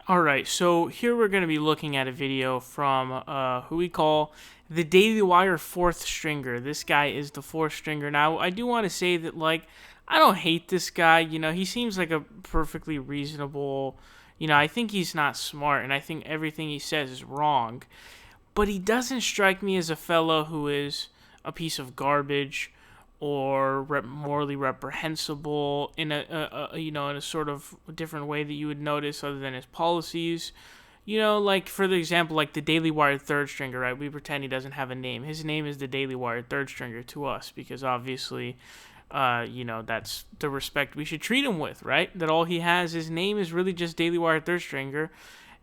All right, so here we're going to be looking at a video from who we call the Daily Wire fourth stringer. This guy is the fourth stringer. Now, I do want to say that, I don't hate this guy. He seems like a perfectly reasonable, I think he's not smart, and I think everything he says is wrong. But he doesn't strike me as a fellow who is a piece of garbage or morally reprehensible in in a sort of different way that you would notice other than his policies. Like for the example, like the Daily Wire third stringer, right? We pretend he doesn't have a name. His name is the Daily Wire third stringer to us because obviously, that's the respect we should treat him with, right? That all he has, his name is really just Daily Wire third stringer.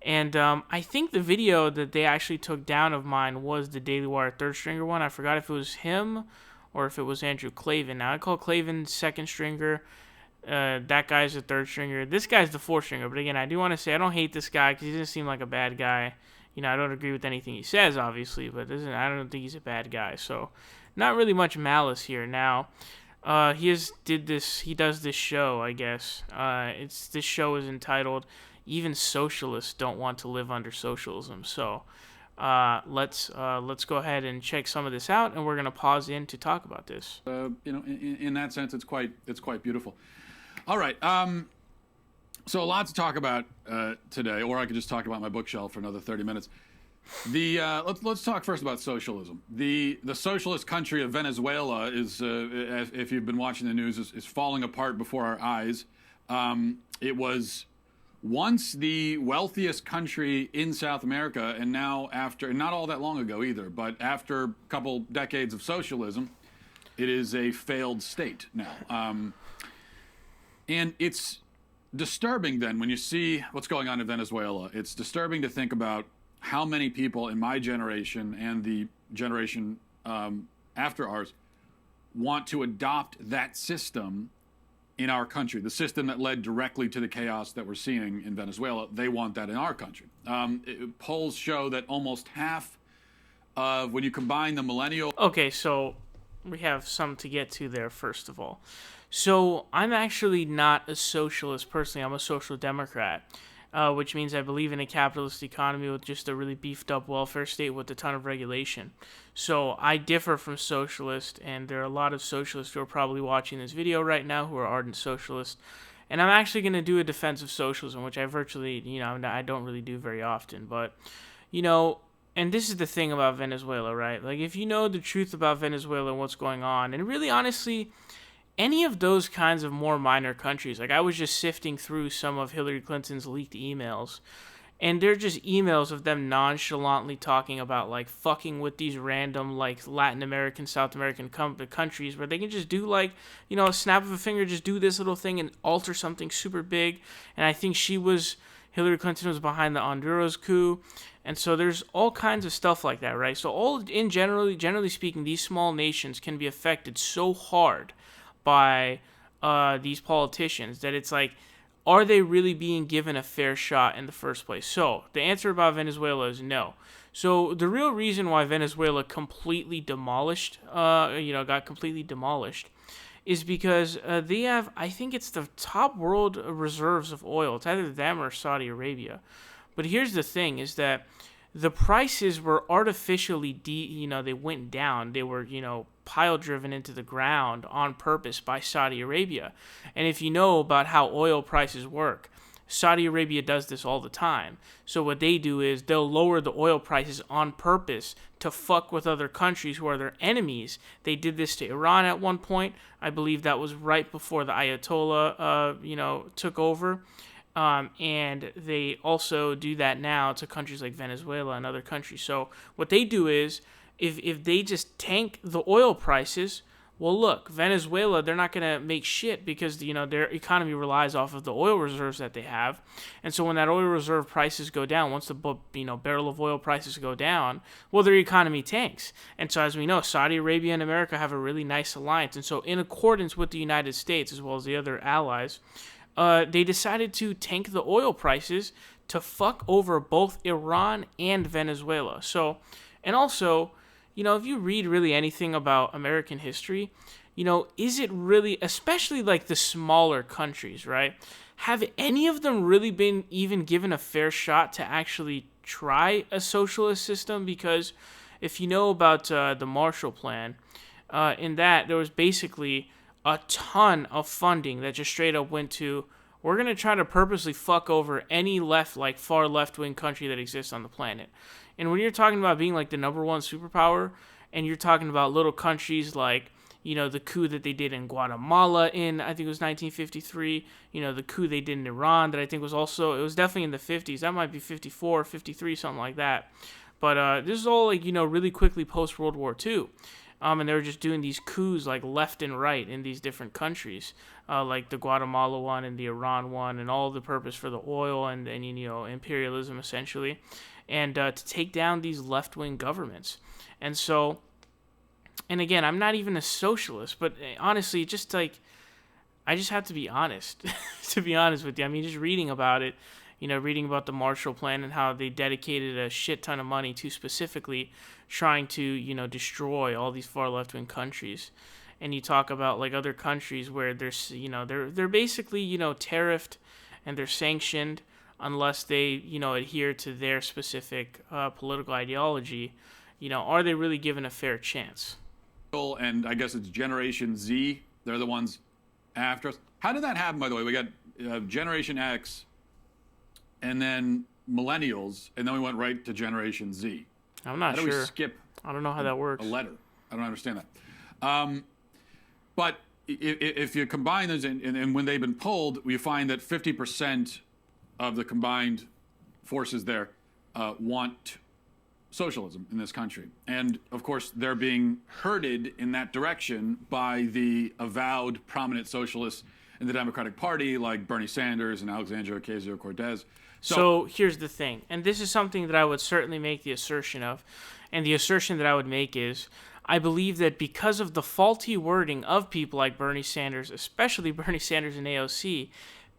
And I think the video that they actually took down of mine was the Daily Wire third stringer one. I forgot if it was him or if it was Andrew Clavin. Now, I call Clavin second stringer. That guy's the third stringer. This guy's the fourth stringer. But again, I do want to say I don't hate this guy because he doesn't seem like a bad guy. I don't agree with anything he says, obviously, but I don't think he's a bad guy. So, not really much malice here. Now, he does this show, I guess. This show is entitled "Even Socialists Don't Want to Live Under Socialism." So, let's go ahead and check some of this out, and we're gonna pause in to talk about this. In that sense, it's quite beautiful. All right. So a lot to talk about today, or I could just talk about my bookshelf for another 30 minutes. Let's talk first about socialism. The socialist country of Venezuela is, if you've been watching the news, is falling apart before our eyes. It was once the wealthiest country in South America, and now and not all that long ago either, but after a couple decades of socialism, it is a failed state now. And it's disturbing then when you see what's going on in Venezuela. It's disturbing to think about how many people in my generation and the generation after ours want to adopt that system in our country, the system that led directly to the chaos that we're seeing in Venezuela. They want that in our country. Polls show that almost half of, when you combine the millennial... Okay, so we have some to get to there, first of all. So I'm actually not a socialist personally. I'm a social democrat, which means I believe in a capitalist economy with just a really beefed up welfare state with a ton of regulation. So I differ from socialists, and there are a lot of socialists who are probably watching this video right now who are ardent socialists. And I'm actually going to do a defense of socialism, which I virtually, I don't really do very often. But, and this is the thing about Venezuela, right? Like, if you know the truth about Venezuela and what's going on, and really honestly, any of those kinds of more minor countries, like I was just sifting through some of Hillary Clinton's leaked emails, and they're just emails of them nonchalantly talking about, like, fucking with these random, like, Latin American, South American countries where they can just do, like, a snap of a finger, just do this little thing and alter something super big. And I think Hillary Clinton was behind the Honduras coup. And so there's all kinds of stuff like that, right? So generally speaking, these small nations can be affected so hard by these politicians that it's like, are they really being given a fair shot in the first place? So the answer about Venezuela is no. So the real reason why Venezuela got completely demolished, is because they have, I think it's the top world reserves of oil. It's either them or Saudi Arabia. But here's the thing, is that the prices were artificially, they went down. They were, pile driven into the ground on purpose by Saudi Arabia. And if you know about how oil prices work, Saudi Arabia does this all the time. So what they do is they'll lower the oil prices on purpose to fuck with other countries who are their enemies. They did this to Iran at one point. I believe that was right before the Ayatollah, took over. And they also do that now to countries like Venezuela and other countries. So what they do is, if they just tank the oil prices, well, look, Venezuela, they're not going to make shit because, their economy relies off of the oil reserves that they have. And so when that oil reserve prices go down, once the, barrel of oil prices go down, well, their economy tanks. And so as we know, Saudi Arabia and America have a really nice alliance. And so in accordance with the United States, as well as the other allies, they decided to tank the oil prices to fuck over both Iran and Venezuela. So, and also, if you read really anything about American history, is it really, especially like the smaller countries, right? have any of them really been even given a fair shot to actually try a socialist system? Because if you know about the Marshall Plan, in that there was basically a ton of funding that just straight up went to, we're going to try to purposely fuck over any far left-wing country that exists on the planet. And when you're talking about being like the number one superpower, and you're talking about little countries like, the coup that they did in Guatemala in, I think it was 1953, the coup they did in Iran that I think was also, it was definitely in the 50s. That might be 54, 53, something like that. But this is all like, really quickly post-World War II. And they were just doing these coups like left and right in these different countries, like the Guatemala one and the Iran one, and all the purpose for the oil and imperialism essentially, and to take down these left-wing governments. And so, and again, I'm not even a socialist, but honestly, just like, I just have to be honest, to be honest with you. I mean, just reading about it, reading about the Marshall Plan and how they dedicated a shit ton of money to specifically trying to, destroy all these far left-wing countries. And you talk about like other countries where there's, they're basically, tariffed and they're sanctioned unless they, adhere to their specific political ideology. Are they really given a fair chance? And I guess it's Generation Z. They're the ones after us. How did that happen, by the way? We got Generation X, and then Millennials, and then we went right to Generation Z. I'm not sure. How do we skip? I don't know how that works. A letter. I don't understand that. But if you combine those, and when they've been polled, we find that 50% of the combined forces there want socialism in this country. And of course, they're being herded in that direction by the avowed prominent socialists in the Democratic Party, like Bernie Sanders and Alexandria Ocasio-Cortez. So here's the thing, and this is something that I would certainly make the assertion of, and the assertion that I would make is, I believe that because of the faulty wording of people like Bernie Sanders, especially Bernie Sanders and AOC,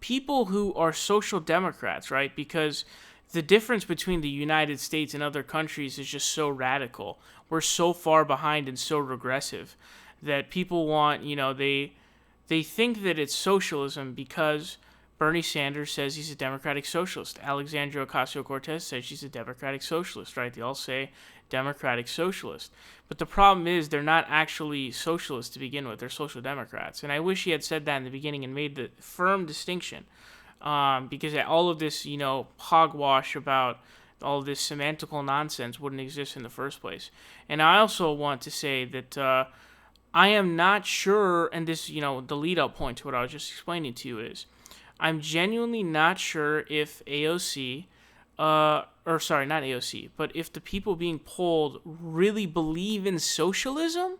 people who are social democrats, right? Because the difference between the United States and other countries is just so radical. We're so far behind and so regressive that people want, they think that it's socialism because Bernie Sanders says he's a democratic socialist. Alexandria Ocasio-Cortez says she's a democratic socialist, right? They all say democratic socialist. But the problem is they're not actually socialists to begin with. They're social democrats. And I wish he had said that in the beginning and made the firm distinction. Because all of this, hogwash about all of this semantical nonsense wouldn't exist in the first place. And I also want to say that I am not sure, and this, the lead-up point to what I was just explaining to you is, I'm genuinely not sure if AOC, not AOC, but if the people being polled really believe in socialism,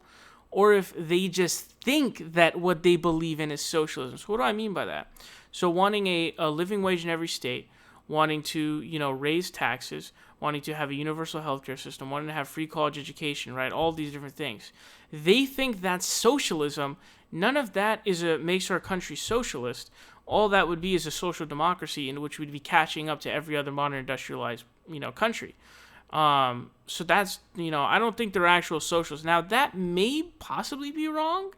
or if they just think that what they believe in is socialism. So what do I mean by that? So wanting a living wage in every state, wanting to, raise taxes, wanting to have a universal healthcare system, wanting to have free college education, right? All these different things. They think that's socialism. None of that makes our country socialist. All that would be is a social democracy in which we'd be catching up to every other modern industrialized, country. So that's, I don't think they're actual socialists. Now, that may possibly be wrong,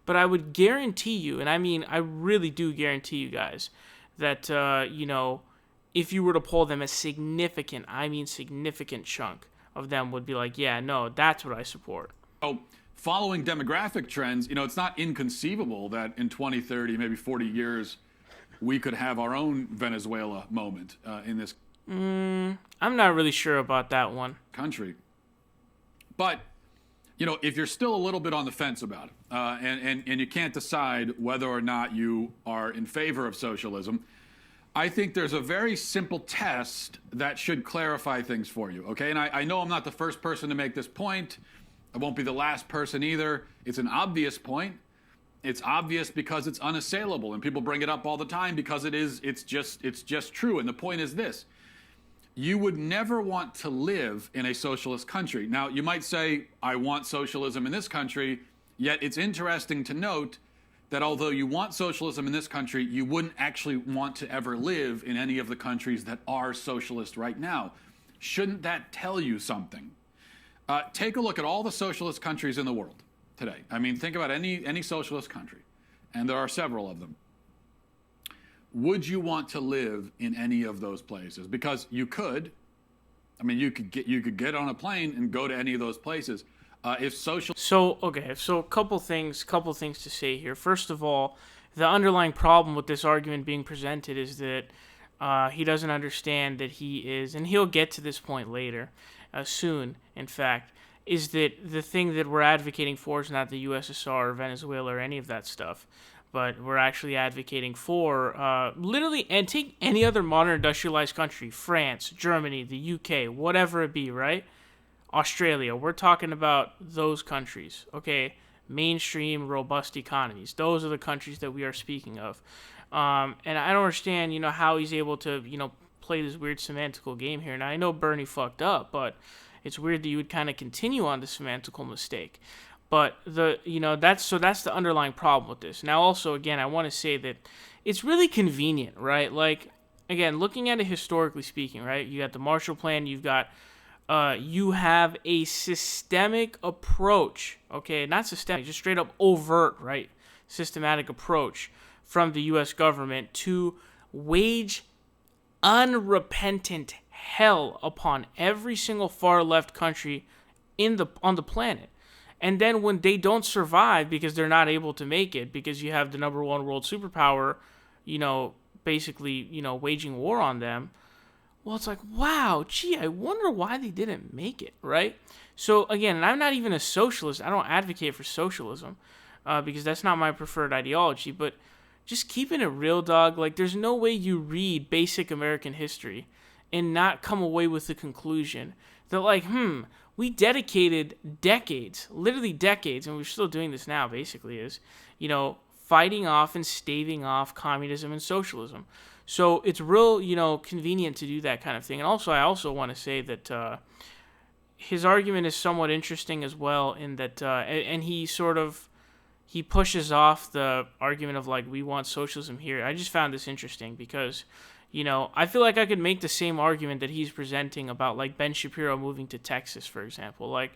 but I would guarantee you, and I mean, I really do guarantee you guys, that, if you were to poll them, a significant chunk of them would be like, yeah, no, that's what I support. Oh, following demographic trends, it's not inconceivable that in 20, 30, maybe 40 years, we could have our own Venezuela moment in this I'm not really sure about that one. Country. But, if you're still a little bit on the fence about it, and you can't decide whether or not you are in favor of socialism, I think there's a very simple test that should clarify things for you, okay? And I know I'm not the first person to make this point. I won't be the last person either. It's an obvious point. It's obvious because it's unassailable, and people bring it up all the time because it's just true. And the point is this: you would never want to live in a socialist country. Now, you might say, I want socialism in this country, yet it's interesting to note that although you want socialism in this country, you wouldn't actually want to ever live in any of the countries that are socialist right now. Shouldn't that tell you something? Take a look at all the socialist countries in the world today. I mean, think about any socialist country, and there are several of them. would you want to live in any of those places? Because you could. I mean, you could get on a plane and go to any of those places. If social. So okay, so a couple things to say here. First of all, the underlying problem with this argument being presented is that he doesn't understand that he is, and he'll get to this point later, soon. In fact, is that the thing that we're advocating for is not the USSR or Venezuela or any of that stuff, but we're actually advocating for literally, and take any other modern industrialized country, France, Germany, the UK, whatever it be, right? Australia, we're talking about those countries, okay? Mainstream, robust economies. Those are the countries that we are speaking of. And I don't understand, how he's able to, play this weird semantical game here. Now, I know Bernie fucked up, but it's weird that you would kind of continue on the semantical mistake. But that's the underlying problem with this. Now, also, again, I want to say that it's really convenient, right? Like, again, looking at it historically speaking, right? You got the Marshall Plan, you have a systemic approach, okay? Not systemic, just straight up overt, right? Systematic approach from the U.S. government to wage unrepentant hell upon every single far left country on the planet. And then when they don't survive because they're not able to make it, because you have the number one world superpower, basically, waging war on them, well, it's like, wow, gee, I wonder why they didn't make it, right? So, again, and I'm not even a socialist. I don't advocate for socialism because that's not my preferred ideology. But just keeping it real, dog, like, there's no way you read basic American history and not come away with the conclusion that, like, we dedicated decades, literally decades, and we're still doing this now, basically, is, fighting off and staving off communism and socialism. So it's real, convenient to do that kind of thing. And also, I also want to say that his argument is somewhat interesting as well in that, and he pushes off the argument of, like, we want socialism here. I just found this interesting because, I feel like I could make the same argument that he's presenting about, like, Ben Shapiro moving to Texas, for example. Like,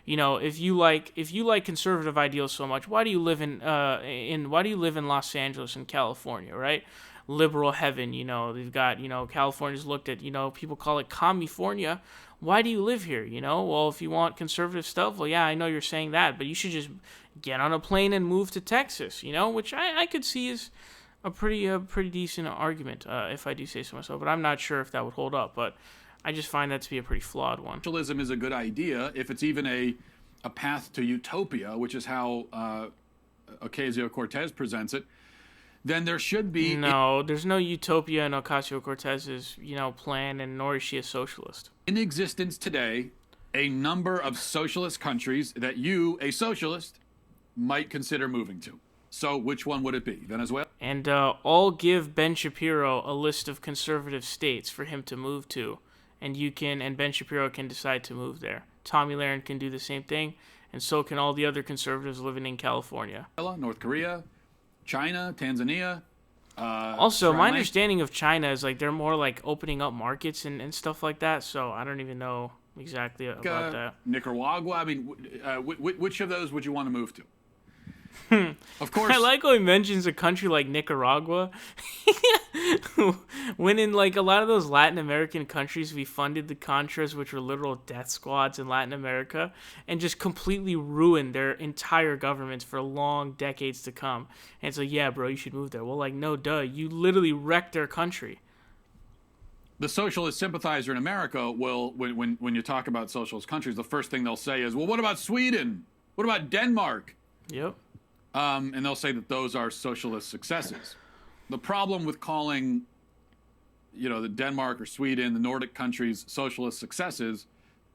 if you like conservative ideals so much, why do you live in Los Angeles and California, right? Liberal heaven, they've got, California's looked at, people call it California. Why do you live here? Well, if you want conservative stuff, well, yeah, I know you're saying that, but you should just get on a plane and move to Texas, which I could see is a pretty decent argument, if I do say so myself, but I'm not sure if that would hold up, but I just find that to be a pretty flawed one. Socialism is a good idea if it's even a path to utopia, which is how Ocasio-Cortez presents it. Then there should be... No, there's no utopia in Ocasio-Cortez's, plan, and nor is she a socialist. In existence today, a number of socialist countries that you, a socialist, might consider moving to. So which one would it be? Venezuela? And I'll give Ben Shapiro a list of conservative states for him to move to, and Ben Shapiro can decide to move there. Tommy Lahren can do the same thing, and so can all the other conservatives living in California. North Korea, China, Tanzania. Also, my understanding of China is, like, they're more like opening up markets and stuff like that, so I don't even know exactly about that. Nicaragua. I mean, which of those would you want to move to? Of course. I like how he mentions a country like Nicaragua. When in, like, a lot of those Latin American countries, we funded the Contras, which were literal death squads in Latin America, and just completely ruined their entire governments for long decades to come. And it's like, yeah, bro, you should move there. Well, like, no, duh. You literally wrecked their country. The socialist sympathizer in America will, when you talk about socialist countries, the first thing they'll say is, well, what about Sweden? What about Denmark? Yep. And they'll say that those are socialist successes. The problem with calling, the Denmark or Sweden, the Nordic countries, socialist successes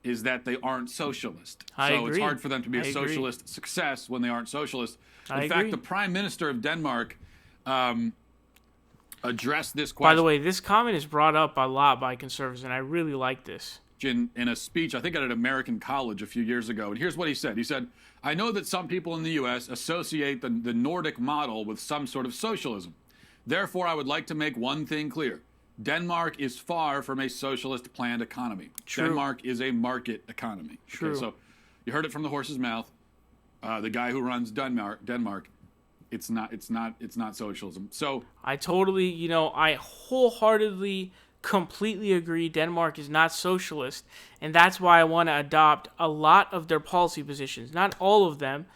is that they aren't socialist. I agree. It's hard for them to be a socialist success when they aren't socialist. In fact, the Prime Minister of Denmark addressed this question. By the way, this comment is brought up a lot by conservatives, and I really like this. In a speech, I think at an American college a few years ago. And here's what he said. He said, I know that some people in the U.S. associate the Nordic model with some sort of socialism. Therefore, I would like to make one thing clear. Denmark is far from a socialist planned economy. True. Denmark is a market economy. True. Okay, so you heard it from the horse's mouth. The guy who runs Denmark it's not socialism. So I totally, I wholeheartedly, completely agree Denmark is not socialist, and that's why I want to adopt a lot of their policy positions. Not all of them,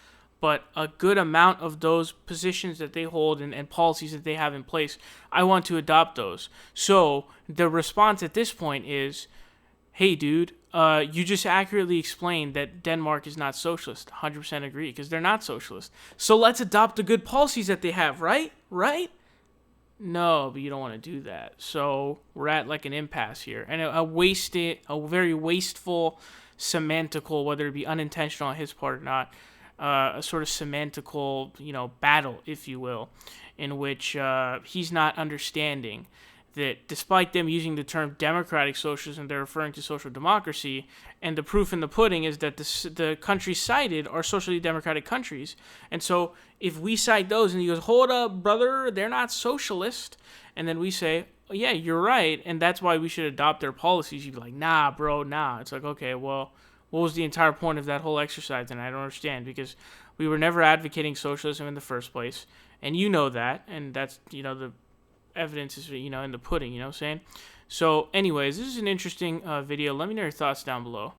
but a good amount of those positions that they hold and policies that they have in place. I want to adopt those. So the response at this point is, hey, dude, you just accurately explained that Denmark is not socialist. 100% agree, because they're not socialist. So let's adopt the good policies that they have, right? Right? No, but you don't want to do that. So we're at like an impasse here. And a very wasteful, semantical, whether it be unintentional on his part or not, a sort of semantical, battle, if you will, in which he's not understanding that despite them using the term democratic socialism, they're referring to social democracy, and the proof in the pudding is that the countries cited are socially democratic countries. And so if we cite those and he goes, hold up, brother, they're not socialist, and then we say, oh, yeah, you're right, and that's why we should adopt their policies, you'd be like, nah, bro, nah. It's like, okay, well, what was the entire point of that whole exercise? And I don't understand, because we were never advocating socialism in the first place, and you know that, and that's, the evidence is, in the pudding, you know what I'm saying? So anyways, this is an interesting video. Let me know your thoughts down below.